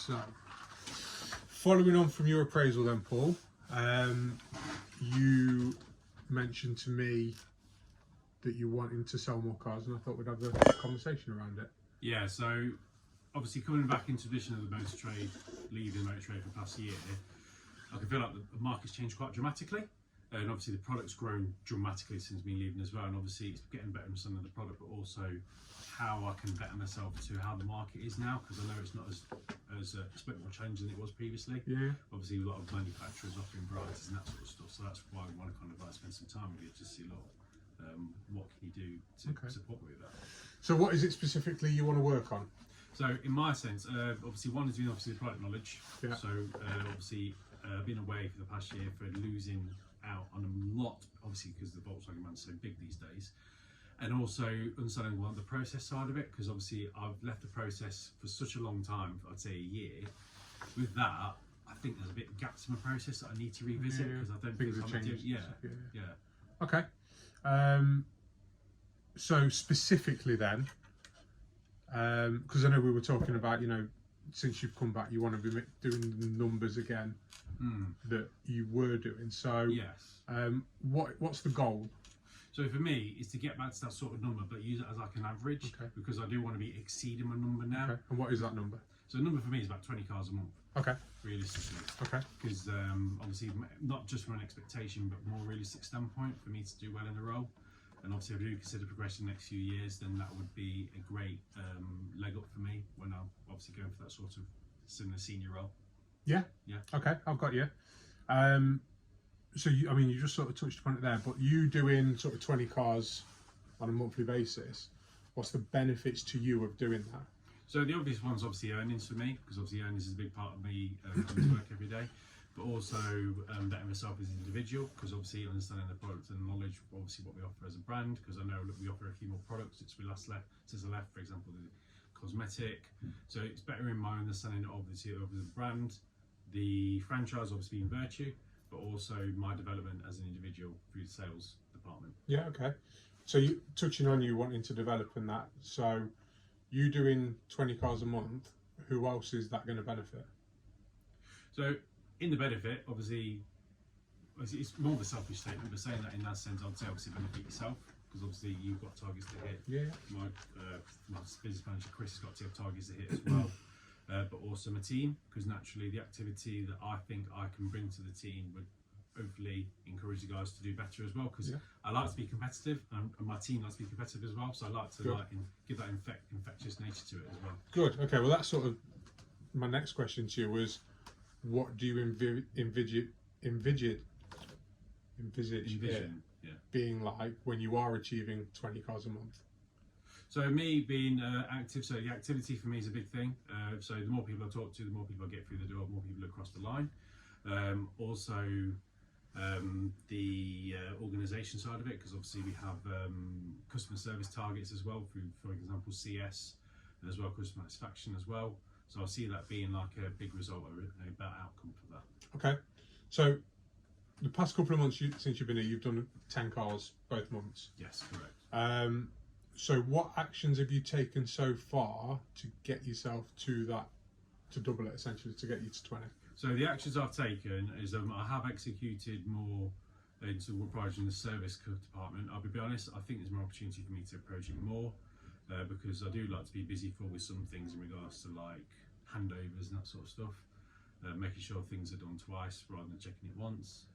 So, following on from your appraisal then, Paul, you mentioned to me that you're wanting to sell more cars, and I thought we'd have a conversation around it. Yeah, so obviously coming back into tradition of the motor trade, leaving the motor trade for the past year, I can feel like the market's changed quite dramatically. And obviously the product's grown dramatically since me leaving as well. And obviously it's getting better understanding of the product, but also how I can better myself to how the market is now, because I know it's not as it's a bit more challenging than it was previously. Yeah. Obviously a lot of manufacturers offering varieties and that sort of stuff. So that's why I want to kind of spend some time with you to see, look, what can you do to support me with that. So what is it specifically you want to work on? So in my sense, obviously one is doing obviously the product knowledge. Yeah. So obviously been away for the past year for losing out on a lot, obviously because the Volkswagen man's so big these days, and also understanding the process side of it, because obviously I've left the process for such a long time, I'd say a year. With that, I think there's a bit of gaps in my process that I need to revisit, because I don't Things think have I'm changed. yeah. Okay. So specifically then, because I know we were talking about, you know, since you've come back, you want to be doing the numbers again that you were doing. So yes. What's the goal? So for me, is to get back to that sort of number, but use it as like an average, because I do want to be exceeding my number now. Okay. And what is that number? So the number for me is about 20 cars a month. Okay. Realistically. Okay. Because obviously, not just from an expectation, but more realistic standpoint for me to do well in the role. And obviously, if I do consider progression next few years, then that would be a great leg up for me when I'm obviously going for that sort of similar senior role. Yeah. Yeah. Okay, I've got you. So you just sort of touched upon it there, but you doing sort of 20 cars on a monthly basis, what's the benefits to you of doing that? So the obvious one's obviously earnings for me, because obviously earnings is a big part of me coming to work every day. But also bettering myself as an individual, because obviously understanding the product and knowledge, obviously what we offer as a brand, because I know that we offer a few more products since I left, for example, the cosmetic. So it's better in my understanding obviously of the brand, the franchise obviously in Virtue, but also my development as an individual through the sales department. Yeah, okay. So you touching on you wanting to develop in that, so you doing 20 cars a month, who else is that going to benefit? So in the benefit, obviously, it's more of a selfish statement, but saying that in that sense, I'd say obviously benefit yourself, because obviously you've got targets to hit. Yeah. My business manager Chris has got to have targets to hit as well, but also my team, because naturally the activity that I think I can bring to the team would hopefully encourage the guys to do better as well, because I like to be competitive, and my team likes to be competitive as well, so I like to give that infectious nature to it as well. Good. Okay, well that's sort of my next question to you was, what do you envisage being like when you are achieving 20 cars a month? So me being active, so the activity for me is a big thing. So the more people I talk to, the more people I get through the door, the more people across the line. Also the organisation side of it, because obviously we have customer service targets as well through, for example, CS, and as well customer satisfaction as well. So I see that being like a big result, a better outcome for that. Okay, so the past couple of months since you've been here, you've done 10 cars both months. Yes, correct. So what actions have you taken so far to get yourself to that, to double it essentially, to get you to 20? So the actions I've taken is I have executed more into what prior in the service department. I'll be honest, I think there's more opportunity for me to approach it more, because I do like to be busy with some things in regards to like handovers and that sort of stuff, making sure things are done twice rather than checking it once,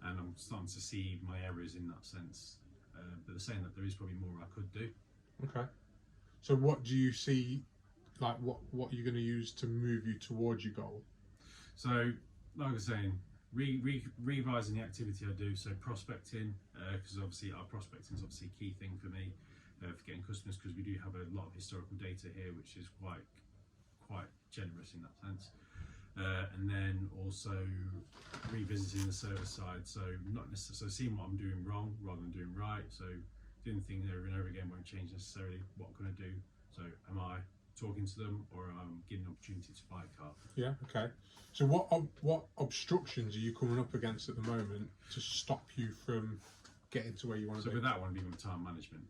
and I'm starting to see my errors in that sense, but they're saying that there is probably more I could do. Okay, so what do you see, like what you're going to use to move you towards your goal? So like I was saying, revising the activity I do, so prospecting, because obviously our prospecting is obviously a key thing for me, for getting customers, because we do have a lot of historical data here, which is quite generous in that sense. And then also revisiting the service side, so not necessarily seeing what I'm doing wrong rather than doing right. So doing things over and over again won't change necessarily what I'm going to do. So am I talking to them, or I'm getting an opportunity to buy a car? Yeah. Okay. So what obstructions are you coming up against at the moment to stop you from getting to where you want to be? So with that one being time management.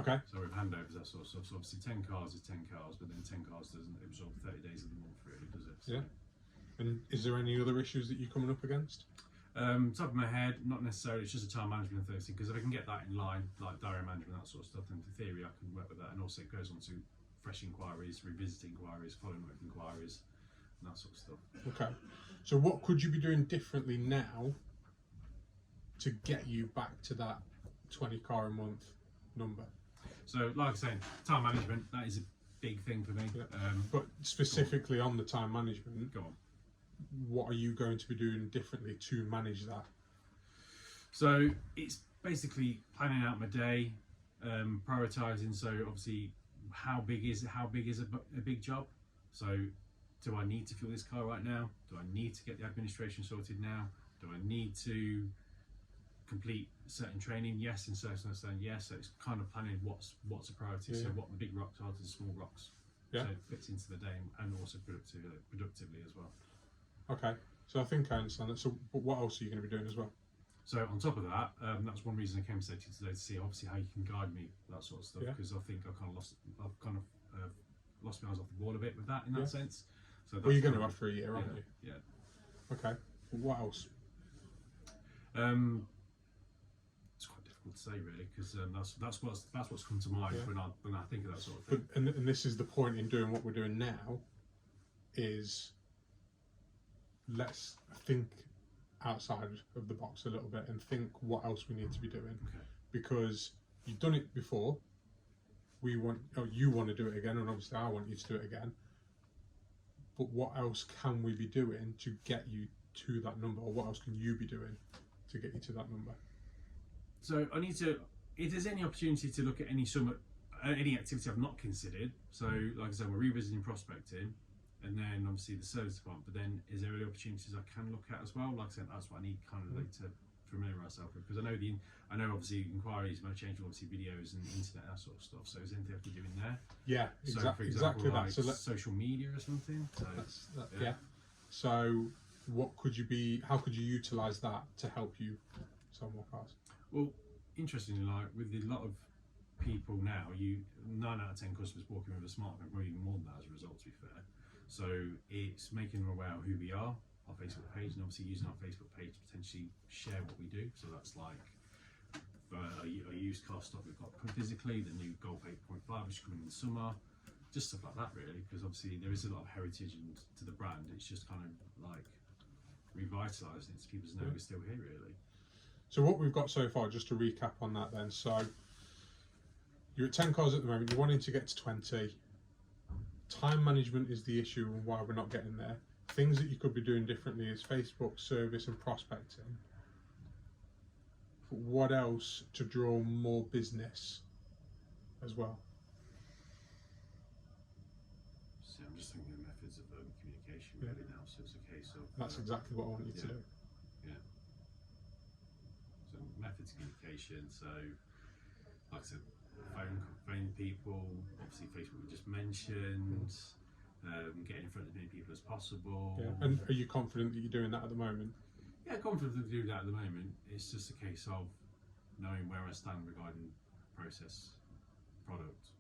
Okay. So with handovers, that sort of stuff. So obviously 10 cars is 10 cars, but then 10 cars doesn't absorb 30 days of the month, really, does it? So, Yeah. And is there any other issues that you're coming up against? Top of my head, not necessarily. It's just a time management thing, because if I can get that in line, like diary management, that sort of stuff, then in theory I can work with that. And also it goes on to fresh inquiries, revisit inquiries, following up inquiries, and that sort of stuff. Okay. So what could you be doing differently now to get you back to that 20 car a month number? So, like I say, time management, that is a big thing for me. Yeah. But specifically on the time management, Go on. what are you going to be doing differently to manage that? So it's basically planning out my day, prioritizing. So obviously, how big is a big job? So do I need to fuel this car right now? Do I need to get the administration sorted now? Do I need to complete certain training? Yes, in certain extent, yes. So it's kind of planning what's a priority. Yeah. So what the big rocks are to the small rocks. Yeah. So it fits into the day and also productively as well. Okay. So I think I understand that. So but what else are you going to be doing as well? So on top of that, that's one reason I came to you today, to see obviously how you can guide me, that sort of stuff, Yeah. because I think I've kind of lost my eyes off the ball a bit with that in that Yeah. sense. So Well, you're that's going to kind after a year, aren't you? yeah. Okay. What else? It's quite difficult to say really, because that's what's come to mind Yeah. when I think of that sort of But thing. and this is the point in doing what we're doing now, is let's think outside of the box a little bit and think what else we need to be doing, Okay. because you've done it before. You want to do it again, and obviously I want you to do it again. But what else can we be doing to get you to that number, or what else can you be doing to get you to that number? So I need to, if there's any opportunity to look at any activity I've not considered, so like I said, we're revisiting prospecting, and then obviously the service department, but then is there any opportunities I can look at as well? Like I said, that's what I need kind of like to familiarise myself with, because I know obviously inquiries might change, obviously videos and internet, that sort of stuff. So is anything I can do in there? Yeah, So for example, exactly like that. So social media or something. So yeah. So what could you be? How could you utilise that to help you sell more cars? Well, interestingly, like with a lot of people now, 9 out of 10 customers walking with a smartphone, or even more than that as a result, to be fair. So it's making them aware of who we are, our Facebook page, and obviously using our Facebook page to potentially share what we do. So that's like a used car stock we've got physically, the new Golf 8.5 which is coming in the summer, just stuff like that really, because obviously there is a lot of heritage to the brand. It's just kind of like revitalising it so people know we're still here really. So what we've got so far, just to recap on that then, so you're at 10 cars at the moment, you're wanting to get to 20. Time management is the issue and why we're not getting there. Things that you could be doing differently is Facebook service and prospecting. But what else to draw more business as well? So I'm just thinking of methods of communication really now, so it's a case of... That's exactly what I want you to do. So methods of communication, so like I said, phone people, obviously Facebook we just mentioned, getting in front of as many people as possible. Yeah. And are you confident that you're doing that at the moment? Yeah, confident to do that at the moment. It's just a case of knowing where I stand regarding process, product,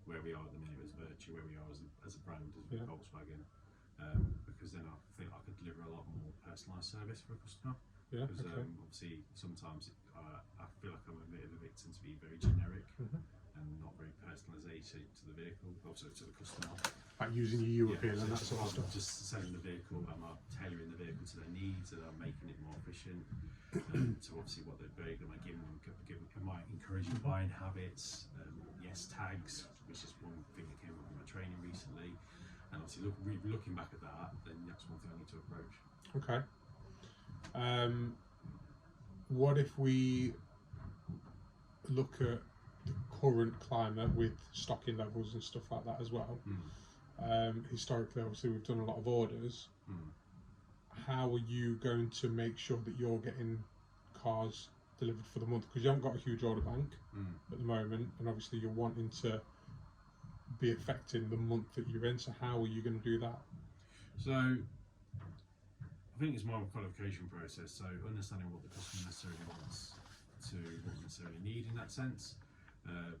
where we are at the minute as Virtue, where we are as a brand, as Volkswagen, because then I think I could deliver a lot more personalised service for a customer. Yeah. Because Okay. obviously sometimes I feel like I'm a bit of a victim to be very generic and not very personalisation to the vehicle, also to the customer. Like using your European So and it's that sort of stuff. just selling the vehicle, am I tailoring the vehicle to their needs, and I'm making it more efficient to obviously what they're big, am I giving them, am I encouraging buying habits, yes tags, which is one thing that came up in my training recently, and obviously looking back at that, then that's one thing I need to approach. Okay. What if we look at the current climate with stocking levels and stuff like that as well? Historically, obviously, we've done a lot of orders. How are you going to make sure that you're getting cars delivered for the month? Because you haven't got a huge order bank at the moment, and obviously you're wanting to be affecting the month that you're in. So how are you going to do that? So I think it's more of a qualification process, so understanding what the customer necessarily wants to what they necessarily need in that sense.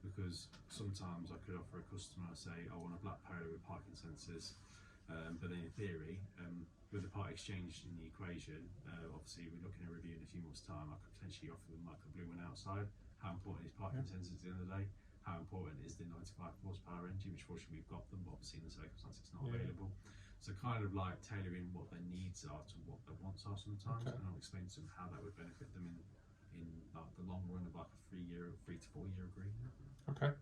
because sometimes I could offer a customer, say, I want a black polo with parking sensors, but then in theory, with the part exchange in the equation, obviously we're looking at a review in a few months' time. I could potentially offer them like a blue one outside. How important is parking sensors at the end of the day? How important is the 95 horsepower engine, which fortunately we've got them, but obviously in the circumstance it's not available. So kind of like tailoring what their needs are to what their wants are sometimes, and I'll explain to them how that would benefit them in like the long run of like a 3 to 4 year agreement. Okay.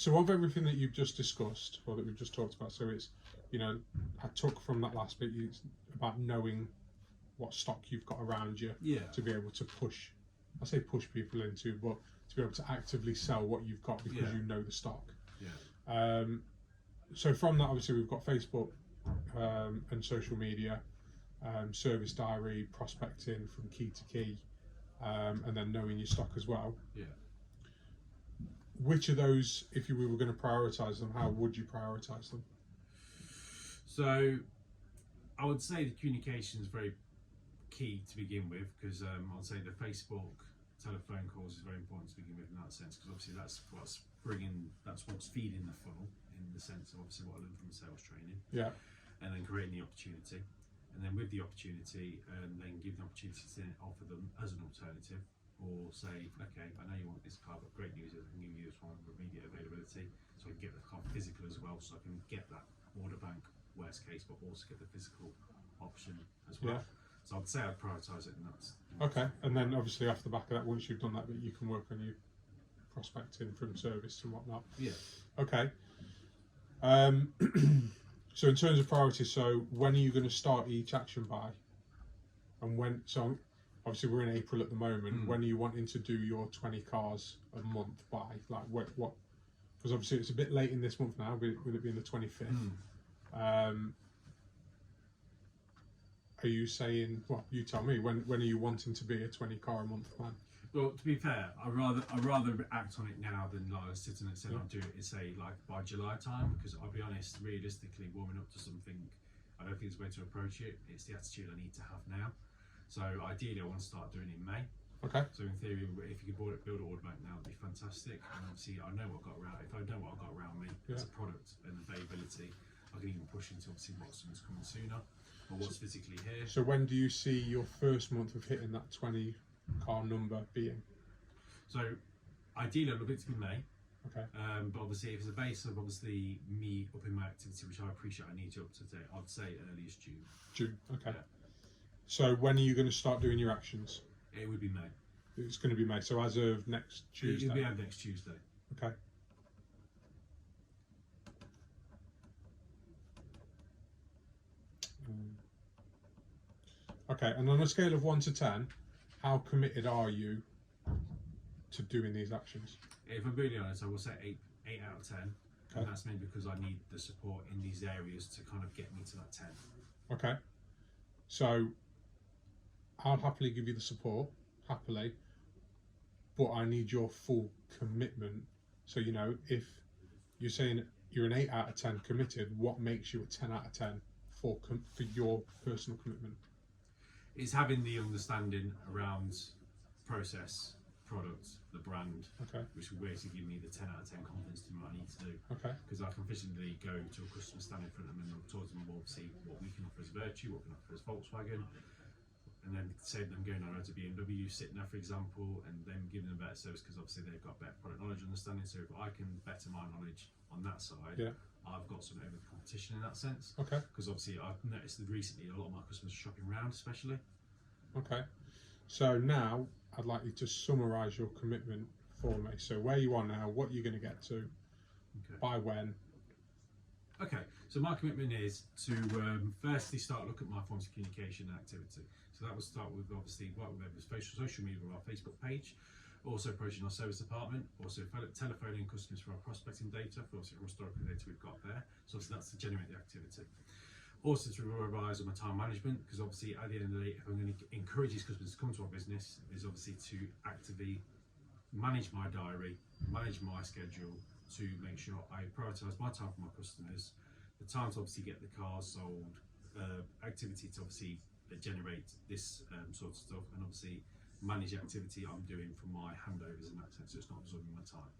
So of everything that you've just discussed, or that we've just talked about, so it's, you know, I took from that last bit about knowing what stock you've got around you to be able to push, I say push people into, but to be able to actively sell what you've got because you know the stock. So from that, obviously we've got Facebook and social media, service diary, prospecting from key to key, and then knowing your stock as well. Which of those, if you were going to prioritise them, how would you prioritise them? So I would say the communication is very key to begin with, because I'd say the Facebook, telephone calls is very important to begin with in that sense, because obviously that's what's feeding the funnel, in the sense of obviously what I learned from the sales training. And then creating the opportunity, and then with the opportunity, then give the opportunity to offer them as an alternative, or say, okay, I know you want this car, but great news is I can give you this one with immediate availability, so I can get the car physical as well, so I can get that order bank worst case, but also get the physical option as well. So I'd say I'd prioritise it, and that's okay. And then obviously off the back of that, once you've done that, you can work on your prospecting from service and whatnot. Okay. So in terms of priorities, so when are you going to start each action by? And when, so obviously we're in April at the moment, when are you wanting to do your 20 cars a month by? Like what, because obviously it's a bit late in this month now, with it being the 25th. Are you saying, well, you tell me, when are you wanting to be a 20 car a month man? Well, to be fair, I'd rather act on it now than like sitting and saying I'll do it, say like by July time, because I'll be honest, realistically, warming up to something, I don't think it's the way to approach it. It's the attitude I need to have now. So ideally, I want to start doing it in May. Okay. So in theory, if you could build an order bank now, it'd be fantastic. And obviously, I know what I've got around. If I know what I've got around me, it's a product and availability. I can even push into obviously what's coming sooner, or what's physically here. So when do you see your first month of hitting that 20 car number being? So ideally, I'd love it to be May. Okay. But obviously, if it's a base of obviously me upping my activity, which I appreciate, I need to up to date. I'd say earliest June. June. Okay. So when are you going to start doing your actions? It would be May. It's going to be May. So as of next Tuesday. It'll be out next Tuesday. Okay. Okay, and on a scale of 1 to 10, how committed are you to doing these actions? If I'm really honest, I will say 8 out of 10. Okay. And that's mainly because I need the support in these areas to kind of get me to that 10. Okay. So I'll happily give you the support, happily, but I need your full commitment. So, you know, if you're saying you're an 8 out of 10 committed, what makes you a 10 out of 10 for your personal commitment? It's having the understanding around process, product, the brand, which will basically give me the 10 out of 10 confidence to do what I need to do. Okay. Because I can efficiently go to a customer, stand in front of them, and talk to them about see what we can offer as Virtue, what we can offer as Volkswagen, and then say them going on to BMW, sitting there, for example, and then giving them better service, because obviously they've got better product knowledge, understanding. So if I can better my knowledge on that side, I've got some over the competition in that sense. Okay. Because obviously I've noticed that recently a lot of my customers are shopping around, especially. Okay. So now I'd like you to summarise your commitment for me. So where you are now, what you're going to get to, by when. Okay, so my commitment is to firstly start looking at my forms of communication and activity. So that will start with obviously what we have is social media with our Facebook page, also approaching our service department, also telephoning customers for our prospecting data, for obviously historical data we've got there. So obviously that's to generate the activity. Also to revise on my time management, because obviously at the end of the day, if I'm going to encourage these customers to come to our business, is obviously to actively manage my diary, manage my schedule, to make sure I prioritise my time for my customers, the time to obviously get the cars sold, activity to obviously generate this sort of stuff, and obviously manage the activity I'm doing from my handovers in that sense, so it's not absorbing my time.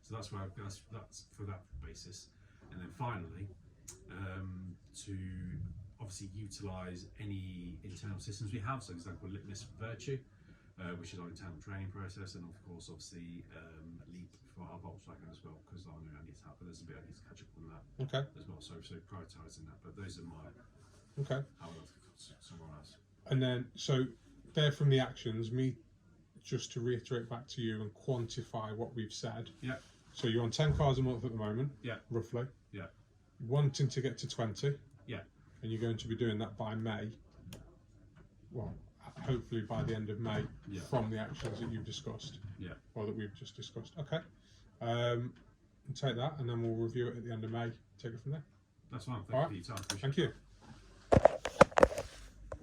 So that's where that's for that basis. And then finally, to obviously utilise any internal systems we have. So, for example, Litmus Virtue, which is our internal training process, and of course, obviously, Leap for our Volkswagen as well, because I know I need to have, but there's a bit I need to catch up on that as well. So prioritising that, but those are my how I would summarise. And then, so they're from the actions. Me, just to reiterate back to you and quantify what we've said. Yeah. So you're on 10 cars a month at the moment. Yeah. Roughly. Yeah. Wanting to get to 20. Yeah. And you're going to be doing that by May. Well, hopefully by the end of May, from the actions that you've discussed. Yeah. Or that we've just discussed. Okay. And take that, and then we'll review it at the end of May. Take it from there. That's fine. Thank you for your time. Thank you.